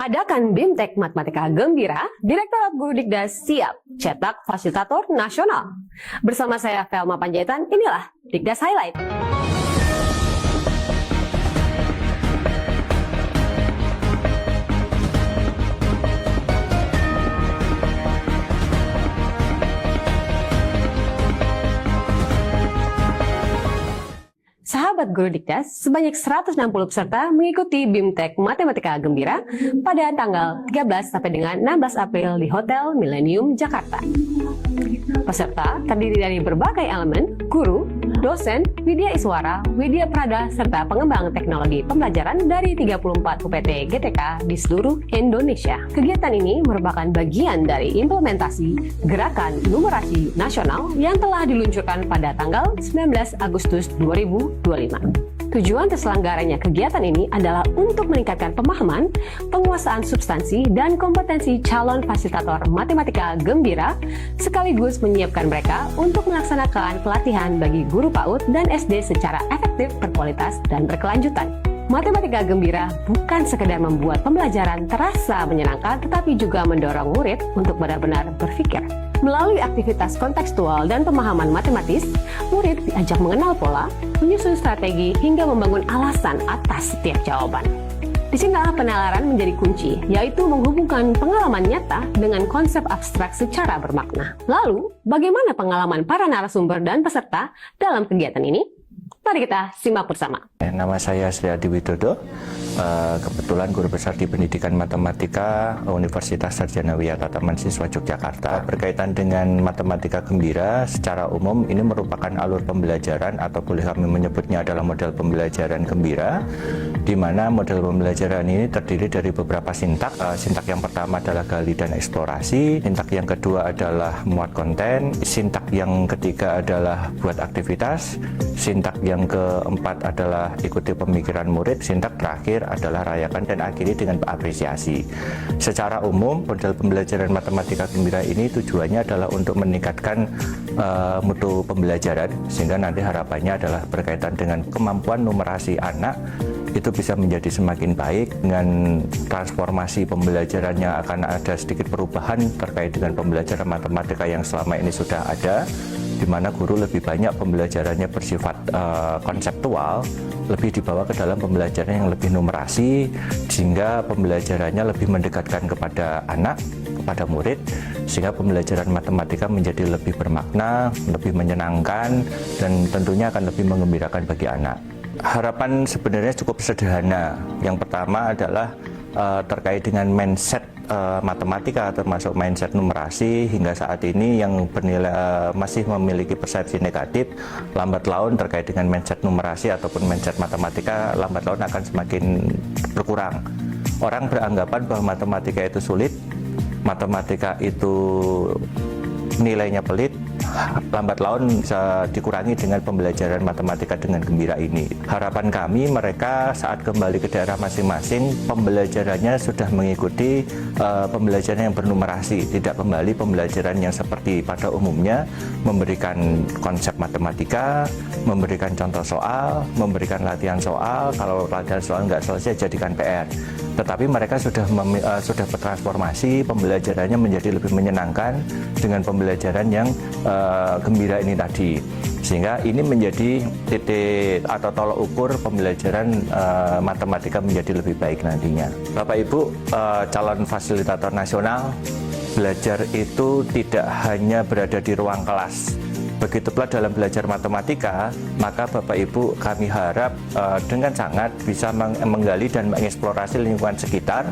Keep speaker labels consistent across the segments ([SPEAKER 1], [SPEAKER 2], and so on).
[SPEAKER 1] Adakan BIMTEK Matematika Gembira, Direktorat Guru Dikdas siap cetak fasilitator nasional. Bersama saya Velma Panjaitan, inilah Dikdas Highlight. Sahabat Guru Dikdas, sebanyak 160 peserta mengikuti BIMTEK Matematika Gembira pada tanggal 13 sampai dengan 16 April di Hotel Millennium, Jakarta. Peserta terdiri dari berbagai elemen, guru, dosen, Widya Iswara, Widya Prada, serta pengembang teknologi pembelajaran dari 34 UPT GTK di seluruh Indonesia. Kegiatan ini merupakan bagian dari implementasi Gerakan Numerasi Nasional yang telah diluncurkan pada tanggal 19 Agustus 2025. Tujuan terselenggaranya kegiatan ini adalah untuk meningkatkan pemahaman, penguasaan substansi, dan kompetensi calon fasilitator matematika gembira, sekaligus menyiapkan mereka untuk melaksanakan pelatihan bagi guru PAUD dan SD secara efektif, berkualitas, dan berkelanjutan. Matematika Gembira bukan sekedar membuat pembelajaran terasa menyenangkan, tetapi juga mendorong murid untuk benar-benar berpikir. Melalui aktivitas kontekstual dan pemahaman matematis, murid diajak mengenal pola, menyusun strategi, hingga membangun alasan atas setiap jawaban. Disinilah penalaran menjadi kunci, yaitu menghubungkan pengalaman nyata dengan konsep abstrak secara bermakna. Lalu, bagaimana pengalaman para narasumber dan peserta dalam kegiatan ini? Mari kita simak bersama.
[SPEAKER 2] Nama saya Sri Adi Widodo, kebetulan guru besar di Pendidikan Matematika Universitas Sarjana Wiyata Taman Siswa Yogyakarta. Berkaitan dengan Matematika Gembira, secara umum ini merupakan alur pembelajaran atau boleh kami menyebutnya adalah model pembelajaran gembira, di mana model pembelajaran ini terdiri dari beberapa sintak. Sintak yang pertama adalah gali dan eksplorasi, sintak yang kedua adalah muat konten, sintak yang ketiga adalah buat aktivitas, sintak yang keempat adalah ikuti pemikiran murid, sintak terakhir adalah rayakan dan akhiri dengan apresiasi. Secara umum, model pembelajaran matematika gembira ini tujuannya adalah untuk meningkatkan mutu pembelajaran, sehingga nanti harapannya adalah berkaitan dengan kemampuan numerasi anak itu bisa menjadi semakin baik. Dengan transformasi pembelajarannya akan ada sedikit perubahan terkait dengan pembelajaran matematika yang selama ini sudah ada, di mana guru lebih banyak pembelajarannya bersifat konseptual, lebih dibawa ke dalam pembelajaran yang lebih numerasi, sehingga pembelajarannya lebih mendekatkan kepada anak, kepada murid, sehingga pembelajaran matematika menjadi lebih bermakna, lebih menyenangkan, dan tentunya akan lebih menggembirakan bagi anak. Harapan sebenarnya cukup sederhana. Yang pertama adalah terkait dengan mindset matematika, termasuk mindset numerasi hingga saat ini yang bernilai masih memiliki persepsi negatif. Lambat laun terkait dengan mindset numerasi ataupun mindset matematika lambat laun akan semakin berkurang. Orang beranggapan bahwa matematika itu sulit, matematika itu nilainya pelit, lambat laun bisa dikurangi dengan pembelajaran matematika dengan gembira ini. Harapan kami mereka saat kembali ke daerah masing-masing, pembelajarannya sudah mengikuti pembelajaran yang bernumerasi, tidak kembali pembelajaran yang seperti pada umumnya, memberikan konsep matematika, memberikan contoh soal, memberikan latihan soal, kalau latihan soal nggak selesai jadikan PR. Tetapi mereka sudah bertransformasi, pembelajarannya menjadi lebih menyenangkan dengan pembelajaran yang gembira ini tadi, sehingga ini menjadi titik atau tolok ukur pembelajaran matematika menjadi lebih baik nantinya. Bapak Ibu, calon fasilitator nasional, belajar itu tidak hanya berada di ruang kelas. Begitu pula dalam belajar matematika, maka Bapak Ibu kami harap dengan sangat bisa menggali dan mengeksplorasi lingkungan sekitar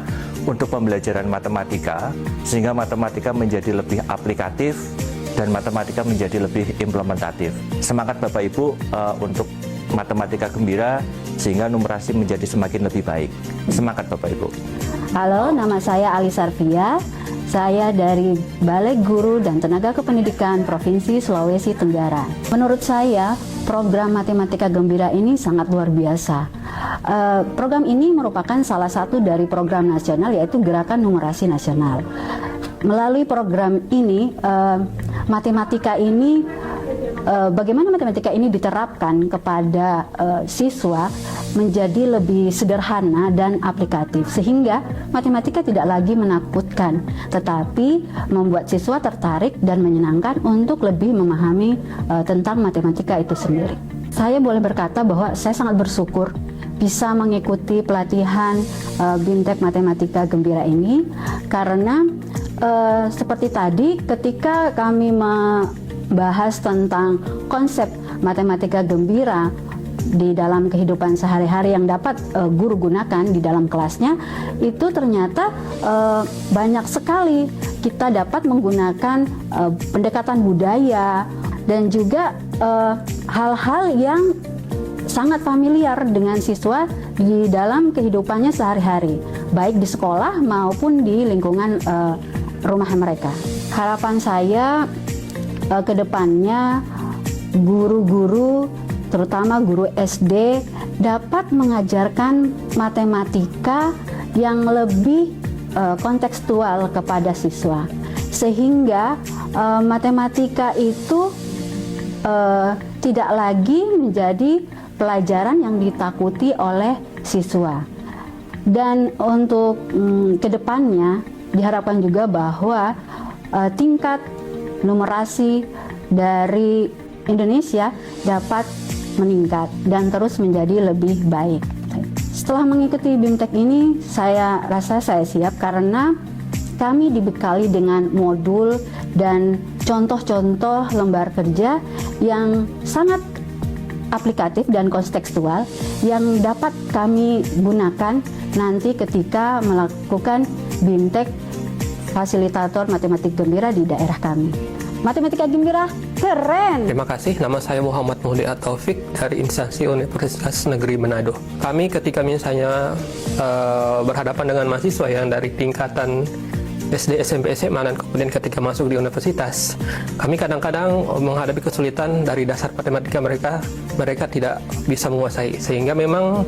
[SPEAKER 2] untuk pembelajaran matematika, sehingga matematika menjadi lebih aplikatif dan matematika menjadi lebih implementatif. Semangat Bapak Ibu untuk matematika gembira, sehingga numerasi menjadi semakin lebih baik. Semangat Bapak Ibu.
[SPEAKER 3] Halo, nama saya Ali Sarvia. Saya dari Balai Guru dan Tenaga Kependidikan Provinsi Sulawesi Tenggara. Menurut saya, program Matematika Gembira ini sangat luar biasa. Program ini merupakan salah satu dari program nasional, yaitu Gerakan Numerasi Nasional. Melalui program ini, matematika ini bagaimana matematika ini diterapkan kepada siswa menjadi lebih sederhana dan aplikatif, sehingga matematika tidak lagi menakutkan, tetapi membuat siswa tertarik dan menyenangkan untuk lebih memahami tentang matematika itu sendiri. Saya boleh berkata bahwa saya sangat bersyukur bisa mengikuti pelatihan BIMTEK Matematika Gembira ini, karena seperti tadi ketika kami membahas tentang konsep matematika gembira di dalam kehidupan sehari-hari yang dapat guru gunakan di dalam kelasnya, itu ternyata banyak sekali kita dapat menggunakan pendekatan budaya dan juga hal-hal yang sangat familiar dengan siswa di dalam kehidupannya sehari-hari, baik di sekolah maupun di lingkungan rumah mereka. Harapan saya ke depannya guru-guru, terutama guru SD, dapat mengajarkan matematika yang lebih kontekstual kepada siswa, sehingga matematika itu tidak lagi menjadi pelajaran yang ditakuti oleh siswa. Dan untuk kedepannya diharapkan juga bahwa tingkat numerasi dari Indonesia dapat meningkat dan terus menjadi lebih baik. Setelah mengikuti BIMTEK ini, saya rasa saya siap karena kami dibekali dengan modul dan contoh-contoh lembar kerja yang sangat aplikatif dan kontekstual yang dapat kami gunakan nanti ketika melakukan BIMTEK Fasilitator Matematik Gembira di daerah kami. Matematika Gembira keren!
[SPEAKER 4] Terima kasih, nama saya Muhammad Muhdi At-Taufik dari instansi Universitas Negeri Manado. Kami ketika misalnya berhadapan dengan mahasiswa yang dari tingkatan SD, SMP, SMA, dan kemudian ketika masuk di universitas, kami kadang-kadang menghadapi kesulitan dari dasar matematika mereka tidak bisa menguasai, sehingga memang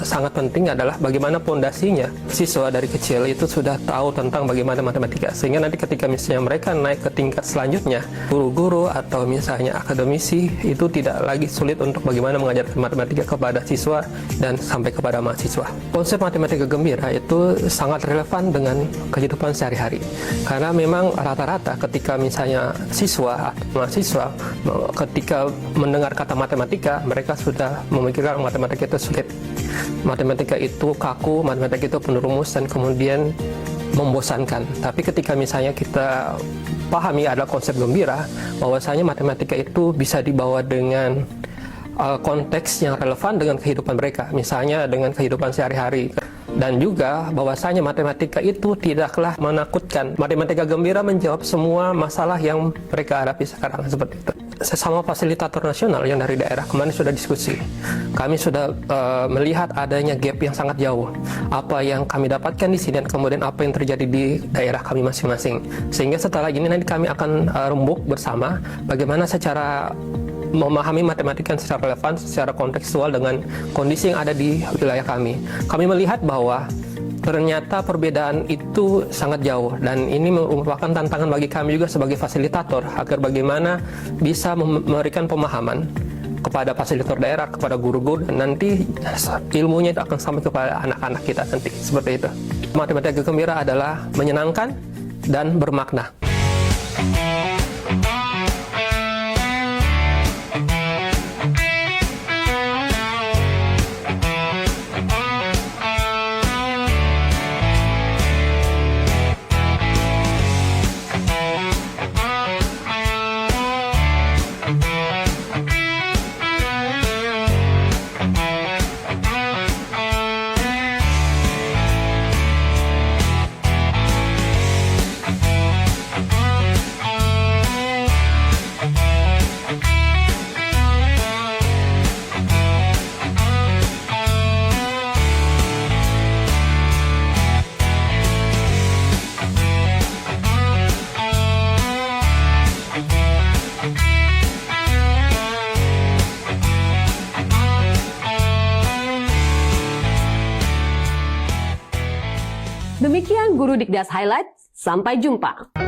[SPEAKER 4] sangat penting adalah bagaimana pondasinya siswa dari kecil itu sudah tahu tentang bagaimana matematika, sehingga nanti ketika misalnya mereka naik ke tingkat selanjutnya, guru-guru atau misalnya akademisi itu tidak lagi sulit untuk bagaimana mengajarkan matematika kepada siswa dan sampai kepada mahasiswa. Konsep matematika gembira itu sangat relevan dengan kehidupan sehari-hari, karena memang rata-rata ketika misalnya siswa atau mahasiswa ketika mendengar kata matematika, mereka sudah memikirkan matematika itu sulit. Matematika itu kaku, matematika itu penuh rumus dan kemudian membosankan. Tapi ketika misalnya kita pahami adalah konsep gembira, bahwasanya matematika itu bisa dibawa dengan konteks yang relevan dengan kehidupan mereka, misalnya dengan kehidupan sehari-hari. Dan juga bahwasanya matematika itu tidaklah menakutkan. Matematika gembira menjawab semua masalah yang mereka hadapi sekarang, seperti itu. Sesama fasilitator nasional yang dari daerah kemarin sudah diskusi. Kami sudah melihat adanya gap yang sangat jauh. Apa yang kami dapatkan di sini dan kemudian apa yang terjadi di daerah kami masing-masing. Sehingga setelah ini nanti kami akan rembuk bersama bagaimana secara memahami matematika secara relevan, secara kontekstual dengan kondisi yang ada di wilayah kami. Kami melihat bahwa ternyata perbedaan itu sangat jauh, dan ini merupakan tantangan bagi kami juga sebagai fasilitator agar bagaimana bisa memberikan pemahaman kepada fasilitator daerah, kepada guru-guru, dan nanti ilmunya itu akan sampai kepada anak-anak kita nanti, seperti itu. Matematika gembira adalah menyenangkan dan bermakna.
[SPEAKER 1] Demikian Guru Dikdas Highlight, sampai jumpa.